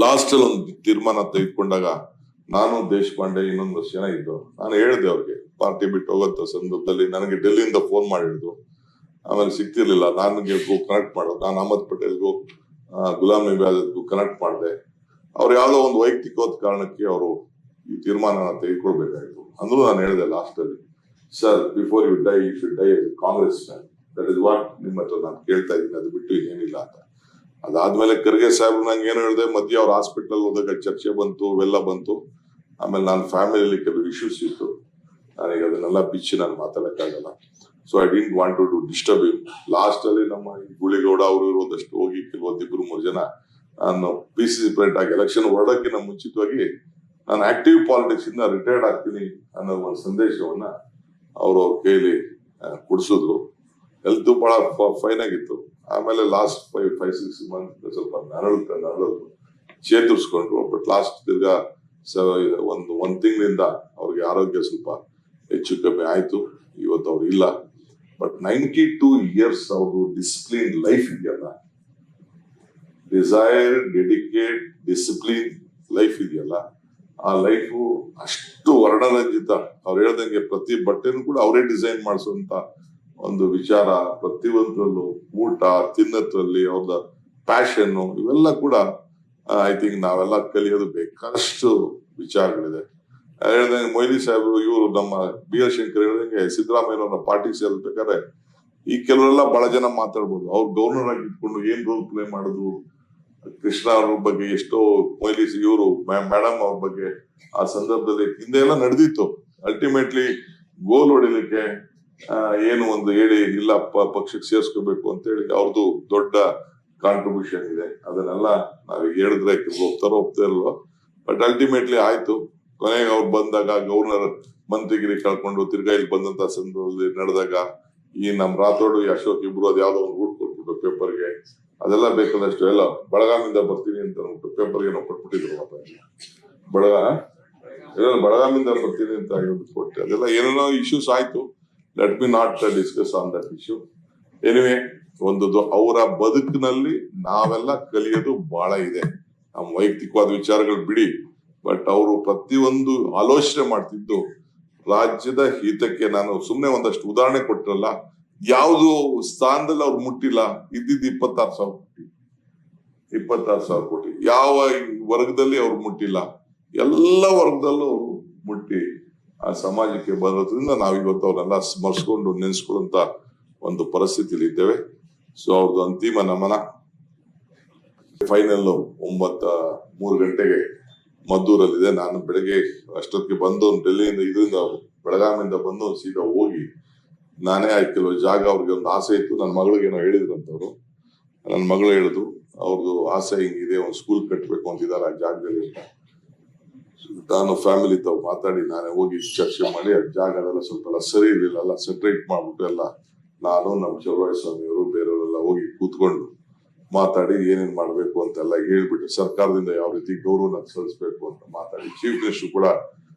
Last ಅಲ್ಲಿ ಒಂದು ತೀರ್ಮಾನ ತೆಗೆದುಕೊಂಡಾಗ ನಾನು ದೇಶಪಾಂಡೆ ಇನ್ನೊಂದಷ್ಟು ಜನ ಇದ್ದು ನಾನು ಹೇಳಿದೆ ಅವ್ರಿಗೆ ಪಾರ್ಟಿ ಬಿಟ್ಟು ಹೋಗಂತ ಸಂದರ್ಭದಲ್ಲಿ ನನಗೆ ಡೆಲ್ಲಿಯಿಂದ ಫೋನ್ ಮಾಡಿದ್ರು. ಆಮೇಲೆ ಸಿಗ್ತಿರ್ಲಿಲ್ಲ, ನನಗೆ ಕನೆಕ್ಟ್ ಮಾಡೋದು, ನಾನು ಅಹಮದ್ ಪಟೇಲ್ಗೂ ಗುಲಾಂ ನಬಿ ಆಜಾದ್ಗೂ ಕನೆಕ್ಟ್ ಮಾಡಿದೆ. ಅವ್ರು ಯಾವ್ದೋ ಒಂದು ವೈಯಕ್ತಿಕವಾದ ಕಾರಣಕ್ಕೆ ಅವರು ಈ ತೀರ್ಮಾನ ತೆಗೆದುಕೊಳ್ಬೇಕಾಯ್ತು ಅಂದ್ರೂ ನಾನು ಹೇಳಿದೆ ಲಾಸ್ಟ್ ಅಲ್ಲಿ, sir before you die you should die as Congress man, that is what ನಿಮ್ಮ ಹತ್ರ ನಾನು ಕೇಳ್ತಾ ಇದ್ದೀನಿ, ಅದು ಬಿಟ್ಟು ಏನಿಲ್ಲ ಅಂತ. ಅದಾದ್ಮೇಲೆ ಖರ್ಗೆ ಸಾಹೇಬ್ರು ನಂಗೆ ಏನು ಹೇಳಿದೆ, ಮಧ್ಯೆ ಅವ್ರ ಹಾಸ್ಪಿಟಲ್ ಹೋದಾಗ ಚರ್ಚೆ ಬಂತು, ಅವೆಲ್ಲ ಬಂತು. ಆಮೇಲೆ ನನ್ನ ಫ್ಯಾಮಿಲಿಯಲ್ಲಿ ಕೆಲವು ಇಶ್ಯೂಸ್ ಇತ್ತು, ನನಗೆ ಅದನ್ನೆಲ್ಲ ಬಿಚ್ಚಿ ನಾನು ಮಾತಾಡಕ್ಕಾಗಲ್ಲ. So I didn't want to disturb you. Last ಅಲ್ಲಿ ನಮ್ಮ ಗುಳಿಗೌಡ ಅವರು ಇರೋದಷ್ಟು ಹೋಗಿ ಕೆಲವೊಂದಿಬ್ರು 3 ಜನ ನಾನು PCC ಪ್ರೆಸಿಡೆಂಟ್ ಆಗಿ ಎಲೆಕ್ಷನ್ ಹೊರಡಕ್ಕಿಂತ ಮುಂಚಿತವಾಗಿ ನಾನು ಆಕ್ಟಿವ್ ಪಾಲಿಟಿಕ್ಸ್ ಇಂದ ರಿಟೈರ್ಡ್ ಆಗ್ತೀನಿ ಅನ್ನೋ ಒಂದು ಸಂದೇಶವನ್ನ ಅವ್ರ ಕೈಲಿ ಕೊಡಿಸಿದ್ರು. ಹೆಲ್ತ್ ಬಹಳ ಫೈನ್ ಆಗಿತ್ತು. ಆಮೇಲೆ ಲಾಸ್ಟ್ 5-6 ಮಂತ್ ಸ್ವಲ್ಪ ನರಳು ಚೇತರಿಸ್ಕೊಂಡ್ರು. ಬಟ್ ಲಾಸ್ಟ್ ತಿರ್ಗಾ ಒಂದ್ ತಿಂಗಳಿಂದ ಅವ್ರಿಗೆ ಆರೋಗ್ಯ ಸ್ವಲ್ಪ ಹೆಚ್ಚು ಕಮ್ಮಿ ಆಯ್ತು. ಇವತ್ತು ಅವ್ರು ಇಲ್ಲ. ಬಟ್ 92 years ಅವ್ರದ್ದು ಡಿಸಿಪ್ಲಿನ್ ಲೈಫ್ ಇದೆಯಲ್ಲ, ಡಿಸೈರ್, ಡೆಡಿಕೇಟ್, ಡಿಸಿಪ್ಲಿನ್ ಲೈಫ್ ಇದೆಯಲ್ಲ, ಆ ಲೈಫು ಅಷ್ಟು ವರ್ಣರಂಜಿತ. ಅವ್ರು ಹೇಳ್ದಂಗೆ ಪ್ರತಿ ಬಟ್ಟೆನೂ ಕೂಡ ಅವರೇ ಡಿಸೈನ್ ಮಾಡಿಸುವಂತ ಒಂದು ವಿಚಾರ. ಪ್ರತಿಯೊಂದರಲ್ಲೂ ಊಟ ತಿನ್ನೋದ್ರಲ್ಲಿ ಅವ್ರದ ಪ್ಯಾಷನ್, ಇವೆಲ್ಲ ಕೂಡ ಐ ಥಿಂಕ್ ನಾವೆಲ್ಲ ಕಲಿಯೋದು ಬೇಕಾದಷ್ಟು ವಿಚಾರಗಳಿದೆ. ಹೇಳ್ದಂಗೆ ಮೊಯ್ಲಿ ಸಾಹೇಬರು, ಇವರು ನಮ್ಮ BR ಶಂಕರ್ ಹೇಳ್ದಂಗೆ ಸಿದ್ದರಾಮಯ್ಯನವ್ರ ಪಾರ್ಟಿಗೆ ಸೇರ್ಬೇಕಾದ್ರೆ ಈ ಕೆಲವರೆಲ್ಲ ಬಹಳ ಜನ ಮಾತಾಡ್ಬೋದು, ಅವ್ರು ಗವರ್ನರ್ ಆಗಿ ಇಟ್ಕೊಂಡು ಏನ್ ರೋಲ್ ಪ್ಲೇ ಮಾಡುದು, ಕೃಷ್ಣ ಅವ್ರ ಬಗ್ಗೆ ಎಷ್ಟೋ ಮೊಯ್ಲಿ ಇವರು ಮೇಡಮ್ ಅವ್ರ ಬಗ್ಗೆ ಆ ಸಂದರ್ಭದಲ್ಲಿ ಹಿಂದೆ ಎಲ್ಲ ನಡೆದಿತ್ತು. ಅಲ್ಟಿಮೇಟ್ಲಿ ಗೋಲ್ ಹೊಡಿಲಿಕ್ಕೆ ಏನು ಒಂದು ಹೇಳಿ ಇಲ್ಲ ಪಕ್ಷಕ್ಕೆ ಸೇರ್ಸ್ಕೋಬೇಕು ಅಂತ ಹೇಳಿ ಅವ್ರದ್ದು ದೊಡ್ಡ ಕಾಂಟ್ರಿಬ್ಯೂಷನ್ ಇದೆ. ಅದನ್ನೆಲ್ಲ ನಾವ್ ಹೇಳಿದ್ರೆ ಒಪ್ತಾರೋ ಇಲ್ವೋ, ಬಟ್ ಅಲ್ಟಿಮೇಟ್ಲಿ ಆಯ್ತು. ಕೊನೆಗೆ ಅವ್ರು ಬಂದಾಗ ಗವರ್ನರ್ ಮಂತ್ರಿಗಿರಿ ಕಳ್ಕೊಂಡು ತಿರ್ಗಾ ಇಲ್ಲಿ ಬಂದಂತ ಸಂದರ್ಭದಲ್ಲಿ ನಡೆದಾಗ ಈ ನಮ್ ರಾಥೋಡ್ ಅಶೋಕ್ ಇಬ್ರು ಅದ್ ಯಾವ್ದೋ ಒಂದು ರೂಟ್ ಕೊಟ್ಬಿಟ್ಟು ಪೇಪರ್ಗೆ ಅದೆಲ್ಲ ಬೇಕಾದಷ್ಟು ಎಲ್ಲ ಬೆಳಗಾಮಿಂದ ಬರ್ತೀನಿ ಅಂತ ಪೇಪರ್ಗೆ ನಾವು ಕೊಟ್ಬಿಟ್ಟಿದ್ರು. ಬೆಳಗಾಮಿಂದ ಬರ್ತೀನಿ ಅಂತ ಹೇಳ್ಬಿಟ್ಟು ಕೊಟ್ಟೆ. ಅದೆಲ್ಲ ಏನೇನೋ ಇಶ್ಯೂಸ್ ಆಯ್ತು. Let me not discuss on that issue. Anyway, ಒಂದು ಅವರ ಬದುಕಿನಲ್ಲಿ ನಾವೆಲ್ಲ ಕಲಿಯೋದು ಬಹಳ ಇದೆ. ನಮ್ಮ ವೈಯಕ್ತಿಕವಾದ ವಿಚಾರಗಳು ಬಿಡಿ, ಬಟ್ ಅವರು ಪ್ರತಿಯೊಂದು ಆಲೋಚನೆ ಮಾಡ್ತಿದ್ದು ರಾಜ್ಯದ ಹಿತಕ್ಕೆ. ನಾನು ಸುಮ್ನೆ ಒಂದಷ್ಟು ಉದಾಹರಣೆ ಕೊಟ್ಟರಲ್ಲ, ಯಾವ್ದು ಸ್ಥಾನದಲ್ಲಿ ಅವ್ರು ಮುಟ್ಟಿಲ್ಲ. ಇದ್ದಿದ್ದು 26,000 ಕೋಟಿ. ಯಾವ ವರ್ಗದಲ್ಲಿ ಅವ್ರು ಮುಟ್ಟಿಲ್ಲ, ಎಲ್ಲ ವರ್ಗದಲ್ಲೂ ಅವರು ಮುಟ್ಟಿ ಆ ಸಮಾಜಕ್ಕೆ ಬರೋದ್ರಿಂದ ನಾವಿವತ್ತು ಅವ್ರನ್ನೆಲ್ಲ ಸ್ಮರಿಸ್ಕೊಂಡು ನೆನೆಸ್ಕೊಳ್ಳುವಂತ ಒಂದು ಪರಿಸ್ಥಿತಿಲಿ ಇದ್ದೇವೆ. ಸೊ ಅವ್ರದ್ದು ಅಂತಿಮ ನಮನ ಫೈನಲ್ 3 ಗಂಟೆಗೆ ಮದ್ದೂರಲ್ಲಿದೆ. ನಾನು ಬೆಳಗ್ಗೆ ಅಷ್ಟೊತ್ತಿಗೆ ಬಂದು ಡೆಲ್ಲಿಯಿಂದ ಇದರಿಂದ ಬೆಳಗಾವಿಯಿಂದ ಬಂದು ಸೀದಾ ಹೋಗಿ ನಾನೇ ಕೆಲವು ಜಾಗ ಅವ್ರಿಗೆ ಒಂದು ಆಸೆ ಇತ್ತು. ನನ್ನ ಮಗಳಿಗೇನೋ ಹೇಳಿದ್ರಂತವ್ರು. ನನ್ನ ಮಗಳು ಹೇಳಿದ್ರು ಅವ್ರದ್ದು ಆಸೆ ಹಿಂಗಿದೆ, ಒಂದು ಸ್ಕೂಲ್ ಕಟ್ಟಬೇಕು ಅಂತಿದ್ದಾರೆ ಆ ಜಾಗದಲ್ಲಿ ಅಂತ. ನಾನು ಫ್ಯಾಮಿಲಿ ತಾವು ಮಾತಾಡಿ ನಾನೇ ಹೋಗಿ ಚರ್ಚೆ ಮಾಡಿ ಆ ಜಾಗ ಅದೆಲ್ಲ ಸ್ವಲ್ಪ ಎಲ್ಲ ಸರಿ ಇರ್ಲಿಲ್ಲ, ಎಲ್ಲ ಸೆಟ್ರೇಟ್ ಮಾಡ್ಬಿಟ್ಟು ಎಲ್ಲ ನಾನು ನಮ್ಮ ಚೌಡರಾಯ ಸ್ವಾಮಿಯವರು ಬೇರೆಯವರೆಲ್ಲ ಹೋಗಿ ಕೂತ್ಕೊಂಡು ಮಾತಾಡಿ ಏನೇನ್ ಮಾಡ್ಬೇಕು ಅಂತೆಲ್ಲ ಹೇಳ್ಬಿಟ್ಟು ಸರ್ಕಾರದಿಂದ ಯಾವ ರೀತಿ ಗೌರವನ ಸಲ್ಲಿಸ್ಬೇಕು ಅಂತ ಮಾತಾಡಿ ಚೀಫ್ ಮಿನಿಸ್ಟರ್ ಕೂಡ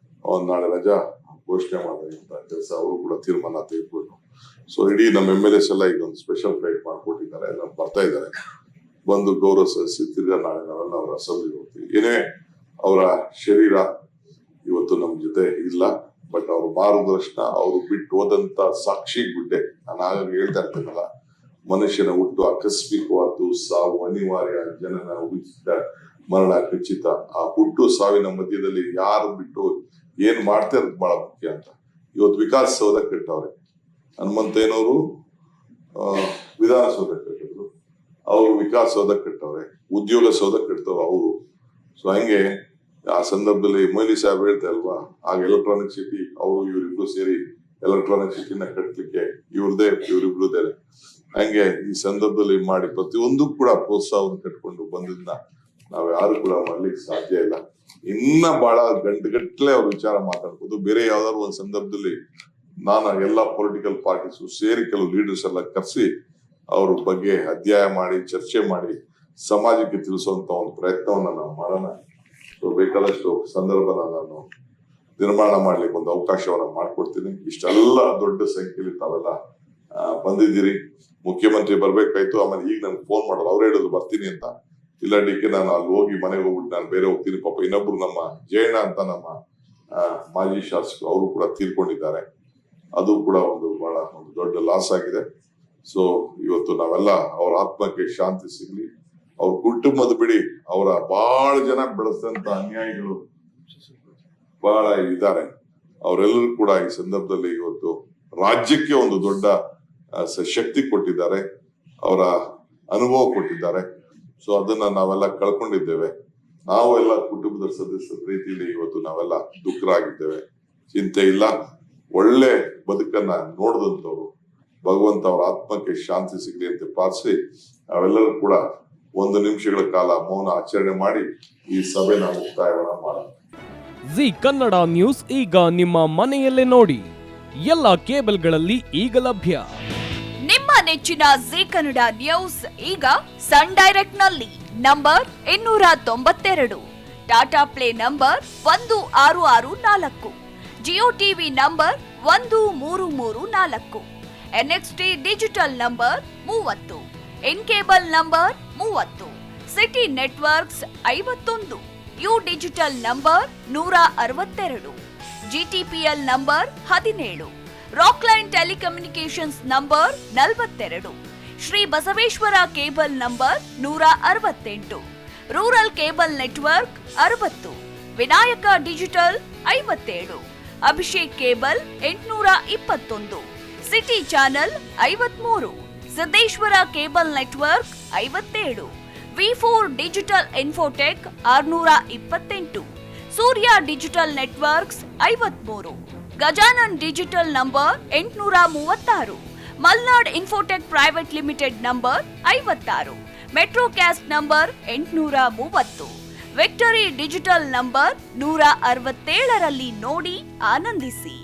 ನಾಳೆ ರಜಾ ಘೋಷಣೆ ಮಾಡೋದಂತ ಕೆಲಸ ಅವರು ಕೂಡ ತೀರ್ಮಾನ ತೆಗೆದುಕೊಂಡು. ಸೊ ಇಡೀ ನಮ್ಮ MLAs ಎಲ್ಲ ಈಗ ಒಂದು ಸ್ಪೆಷಲ್ ಫ್ಲೈಟ್ ಮಾಡ್ಕೊಟ್ಟಿದ್ದಾರೆ, ಎಲ್ಲ ಬರ್ತಾ ಇದ್ದಾರೆ. ಬಂದು ಗೌರವ ಸಲ್ಲಿಸಿ ತಿರ್ಗಾ ನಾಳೆ ನಾವೆಲ್ಲ ಅವರ ಅಸೆಂಬ್ಲಿಗೆ ಹೋಗ್ತೀವಿ. ಏನೇ ಅವರ ಶರೀರ ಇವತ್ತು ನಮ್ ಜೊತೆ ಇಲ್ಲ, ಬಟ್ ಅವ್ರು ಮಾರ್ಗದರ್ಶನ, ಅವರು ಬಿಟ್ಟು ಹೋದಂತ ಸಾಕ್ಷಿ ಗುಡ್ಡೆ. ನಾನು ಆಗಾಗ ಹೇಳ್ತಾ ಇರ್ತೇನಲ್ಲ, ಮನುಷ್ಯನ ಹುಟ್ಟು ಆಕಸ್ಮಿಕವಾದ್ದು, ಸಾವು ಅನಿವಾರ್ಯ, ಜನನ ಉಚಿತ, ಮರಣ ಖಚಿತ. ಆ ಹುಟ್ಟು ಸಾವಿನ ಮಧ್ಯದಲ್ಲಿ ಯಾರು ಬಿಟ್ಟು ಏನ್ ಮಾಡ್ತಾರೆ ಅದು ಬಹಳ ಮುಖ್ಯ ಅಂತ. ಇವತ್ತು ವಿಕಾಸಸೌಧ ಕಟ್ಟವ್ರೆ, ಹನುಮಂತಯ್ಯನವರು ವಿಧಾನಸೌಧ ಕಟ್ಟಿದ್ರು, ಅವರು ವಿಕಾಸಸೌಧ ಕಟ್ಟವ್ರೆ, ಉದ್ಯೋಗ ಸೌಧ ಕಟ್ತವ್ರು ಅವರು. ಸೊ ಹಂಗೆ ಆ ಸಂದರ್ಭದಲ್ಲಿ ಮೊಯ್ಲಿ ಸಾಹೇಬ್ ಹೇಳ್ತಾ ಅಲ್ವಾ, ಆಗ ಎಲೆಕ್ಟ್ರಾನಿಕ್ ಸಿಟಿ ಅವರು ಇವರಿಬ್ರು ಸೇರಿ ಎಲೆಕ್ಟ್ರಾನಿಕ್ ಸಿಟಿನ ಕಟ್ಟಲಿಕ್ಕೆ ಇವರಿಬ್ರುದೇ. ಹಂಗೆ ಈ ಸಂದರ್ಭದಲ್ಲಿ ಮಾಡಿ ಪ್ರತಿಯೊಂದು ಕೂಡ ಪ್ರೋತ್ಸಾಹವನ್ನು ಕಟ್ಕೊಂಡು ಬಂದಿದ್ನ ನಾವ್ ಯಾರು ಕೂಡ ಮಾಡ್ಲಿಕ್ಕೆ ಸಾಧ್ಯ ಇಲ್ಲ. ಇನ್ನ ಬಹಳ ಗಂಟೆಗಟ್ಟಲೆ ಅವ್ರ ವಿಚಾರ ಮಾತಾಡ್ಬೋದು. ಬೇರೆ ಯಾವ್ದಾದ್ರು ಒಂದ್ ಸಂದರ್ಭದಲ್ಲಿ ನಾನು ಎಲ್ಲಾ ಪೊಲಿಟಿಕಲ್ ಪಾರ್ಟೀಸ್ ಸೇರಿ ಕೆಲವು ಲೀಡರ್ಸ್ ಎಲ್ಲ ಕರೆಸಿ ಅವ್ರ ಬಗ್ಗೆ ಅಧ್ಯಯನ ಮಾಡಿ ಚರ್ಚೆ ಮಾಡಿ ಸಮಾಜಕ್ಕೆ ತಿಳಿಸುವಂತ ಒಂದು ಪ್ರಯತ್ನವನ್ನ ನಾವು ಮಾಡೋಣ. ಬೇಕಾದಷ್ಟು ಸಂದರ್ಭನ ನಾನು ನಿರ್ಮಾಣ ಮಾಡ್ಲಿಕ್ಕೆ ಒಂದು ಅವಕಾಶವನ್ನ ಮಾಡ್ಕೊಡ್ತೀನಿ. ಇಷ್ಟೆಲ್ಲ ದೊಡ್ಡ ಸಂಖ್ಯೆಯಲ್ಲಿ ತಾವೆಲ್ಲ ಬಂದಿದ್ದೀರಿ. ಮುಖ್ಯಮಂತ್ರಿ ಬರ್ಬೇಕಾಯ್ತು, ಆಮೇಲೆ ಈಗ ನನ್ಗೆ ಫೋನ್ ಮಾಡೋದು, ಅವ್ರು ಹೇಳಿದ್ರು ಬರ್ತೀನಿ ಅಂತ. ಇಲ್ಲ ಡಿಕೆ ನಾನು ಅಲ್ಲಿ ಹೋಗಿ ಮನೆಗೆ ಹೋಗ್ಬಿಟ್ಟು ನಾನು ಬೇರೆ ಹೋಗ್ತೀನಿ. ಪಾಪ ಇನ್ನೊಬ್ರು ನಮ್ಮ ಜಯಣ್ಣ ಅಂತ ನಮ್ಮ ಮಾಜಿ ಶಾಸಕರು ಅವರು ಕೂಡ ತೀರ್ಕೊಂಡಿದ್ದಾರೆ. ಅದು ಕೂಡ ಒಂದು ಬಹಳ ಒಂದು ದೊಡ್ಡ ಲಾಸ್ ಆಗಿದೆ. ಸೊ ಇವತ್ತು ನಾವೆಲ್ಲ ಅವ್ರ ಆತ್ಮಕ್ಕೆ ಶಾಂತಿ ಸಿಗ್ಲಿ. ಅವ್ರ ಕುಟುಂಬದ ಬಿಡಿ, ಅವರ ಬಹಳ ಜನ ಬೆಳೆಸಿದಂತ ಅನ್ಯಾಯಿಗಳು ಬಹಳ ಇದ್ದಾರೆ. ಅವರೆಲ್ಲರೂ ಕೂಡ ಈ ಸಂದರ್ಭದಲ್ಲಿ ಇವತ್ತು ರಾಜ್ಯಕ್ಕೆ ಒಂದು ದೊಡ್ಡ ಶಕ್ತಿ ಕೊಟ್ಟಿದ್ದಾರೆ, ಅವರ ಅನುಭವ ಕೊಟ್ಟಿದ್ದಾರೆ. ಸೊ ಅದನ್ನ ನಾವೆಲ್ಲ ಕಳ್ಕೊಂಡಿದ್ದೇವೆ. ನಾವೆಲ್ಲ ಕುಟುಂಬದ ಸದಸ್ಯರ ರೀತಿಯಲ್ಲಿ ಇವತ್ತು ನಾವೆಲ್ಲ ದುಃಖರಾಗಿದ್ದೇವೆ. ಚಿಂತೆ ಇಲ್ಲ, ಒಳ್ಳೆ ಬದುಕನ್ನ ನೋಡಿದಂಥವ್ರು ಭಗವಂತ ಅವರ ಆತ್ಮಕ್ಕೆ ಶಾಂತಿ ಸಿಗಲಿ ಅಂತ ಪ್ರಾರ್ಥಿಸಿ ನಾವೆಲ್ಲರೂ ಕೂಡ 1 ನಿಮಿಷಗಳ ಕಾಲ ಮೌನ ಆಚರಣೆ ಮಾಡಿ ಈ ಸಭೆನ ಮುಕ್ತಾಯವನ್ನ ಮಾಡೋಣ. ಜಿ ಕನ್ನಡ ನ್ಯೂಸ್ ಈಗ ನಿಮ್ಮ ಮನೆಯಲ್ಲೇ ನೋಡಿ. ಎಲ್ಲ ಕೇಬಲ್ಗಳಲ್ಲಿ ಈಗ ಲಭ್ಯ. ನಿಮ್ಮ ನೆಚ್ಚಿನ ಜಿ ಕನ್ನಡ ನ್ಯೂಸ್ ಈಗ ಸನ್ ಡೈರೆಕ್ಟ್ ನಲ್ಲಿ number 292, Tata play number 1664, Jio TV number 1334, NXT digital number 30, in cable number 30, city networks 51, U digital number 162, GTPL number 17, Rockline telecommunications number 42, Shri Basaveshwara cable number 168, rural cable network 60, Vinayaka digital 57, Abhishek cable 821, city channel 53, Siddeshwara cable network 57, V4 digital Infotech 628, Surya digital networks 53, Gajanan digital number 836, Malnad infotech private limited number 56, Metrocast number 830, victory digital number 167ರಲ್ಲಿ ನೋಡಿ ಆನಂದಿಸಿ.